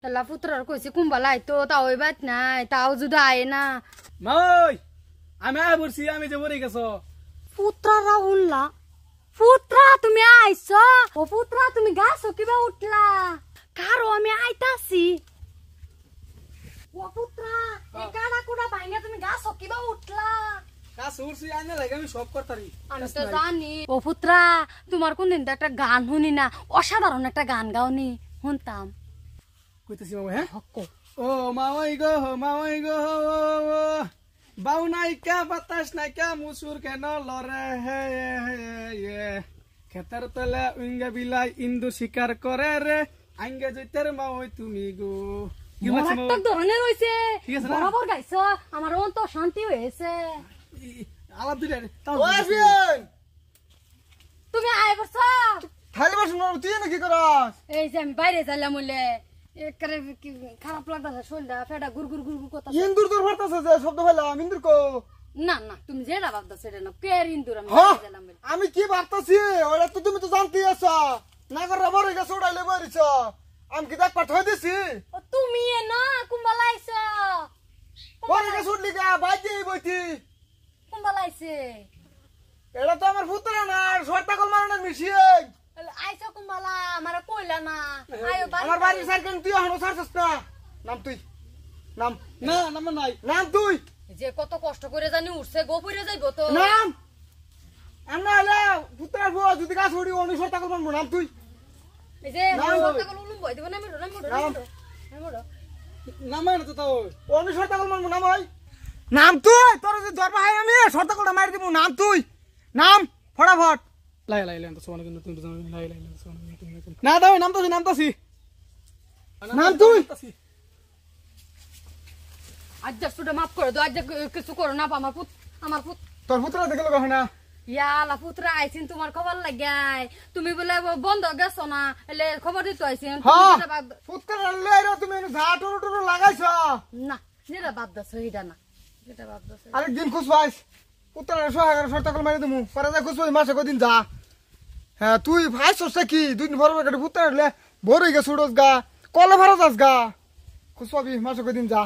এলা পুত্রার কইছে কুম্বালাই তো তাও ওই বাত নাই তাও যদি আয় না মাই আমি আয় বলছি আমি যে মরে গেছো পুত্রা রাহুল্লা পুত্রা তুমি আইছো ও পুত্রা তুমি গাছো কিবা উঠলা কারো আমি আইতাছি ও পুত্রা এই কাড়া কুড়া ভাঙা তুমি গাছো কিবা উঠলা কাজ উড়ছি আইনা লাগে আমি সব করতারি আমি তো জানি ও পুত্রা তোমার কোনদিন তো একটা গান শুনি না অসাধারণ একটা গান গাওনি শুনতাম কইতেছি মামা হ্যাঁ হক্ক ও মাওয়াই গো বাউ নাই কা বাতাস নাই কা মুসুর কেন লরে হে খেতার তলে উঙ্গা বিলাই ইন্দু শিকার করে রে আঙ্গে জইতের মাওই তুমি গো কি মাছ মাওই মারাত্মক ধরনের হইছে ঠিক আছে না? বরাবর গাইছো আমার মন তো শান্তি হয়েছে আলাপ দিলে তাও ওয়াসিন তুমি আয় বসো খালি বসুন তুই না কি করস এই যে আমি বাইরে যাইলাম বলে একরে কি খারাপ লাগতাছে শরীরটা ফেটা গুর গুর গুর গুর করতাছে ইন্দুর দূর ভরতাছে যে শব্দ হইলাম ইন্দুর কো না না তুমি যেটা ভাবতা সেটা না কে ইন্দুর আমি হ্যাঁ বাইরে যাইলাম বলে আমি কি ভাবতাছি ওরা তো তুমি তো জানতেই আছো না করে মরে গেছে উড়াইলে মরিছ আমি কি দেখ পাঠাই দিছি ও তুমি এ না কুম্বালাইছো মরে গেছে উঠলি গা বাইতে বইতি কুম্বালাইছে এটা তো আমার পুত্র না শর্তাকল মারানোর মিশিয়ে আইছো কুম্বালা আমারে কইলা না আয়ো আমার বাড়ির সাইকেল তুই এখনো ছাড়ছিস না নাম তুই নাম না নাম্বার নাই নাম তুই যে কত কষ্ট করে জানি উঠছে গোপুরে যাইবো তো নাম আমরা হলে পুত্রের বউ যদি গাছ উড়ি অন্য শর্তাকল মানবো নাম তুই এই যে নাম সরকার উলুম বই দিব না আমি নাম্বার না তো তাও অন্য শর্তাকল মানবো নাম হয় নাম তুই তোর যে দরবার হয় আমি শর্তাকলটা মারি দিব নাম তুই নাম ফটাফট লাই লাই লাই তো সোনা কিন্তু তুমি লাই লাই সোনা তুমি না দাও নামতাছি নাম তুই আজ সুটা মাফ করে দাও আজ কিছু করো না আমার পুত তোর পুত্র দেখে লোক হয় না ইয়ালা পুত্রা আইছিন তোমার খবর লাগাই তুমি বলে বন্ধ গেছো না এলে খবর দিতে আইছিন হ্যাঁ পুত্র লইরা তুমি ঝা টুরু টুরু লাগাইছ না যেটা বাদ দাও এটা না যেটা বাদ দাও আরেকদিন খুশ পাইস পুত্র সহায়ক শর্তাকল মারি দিমু পরে যা খুশ পাই মাসে কদিন যা হ্যাঁ তুই ভাইছস কি দুই দিন ভরে কেটে পুত্র হলে ভরে গেছ উড়স গা কলে ভরা যাস গা খুশ পাবি মাসে কদিন যা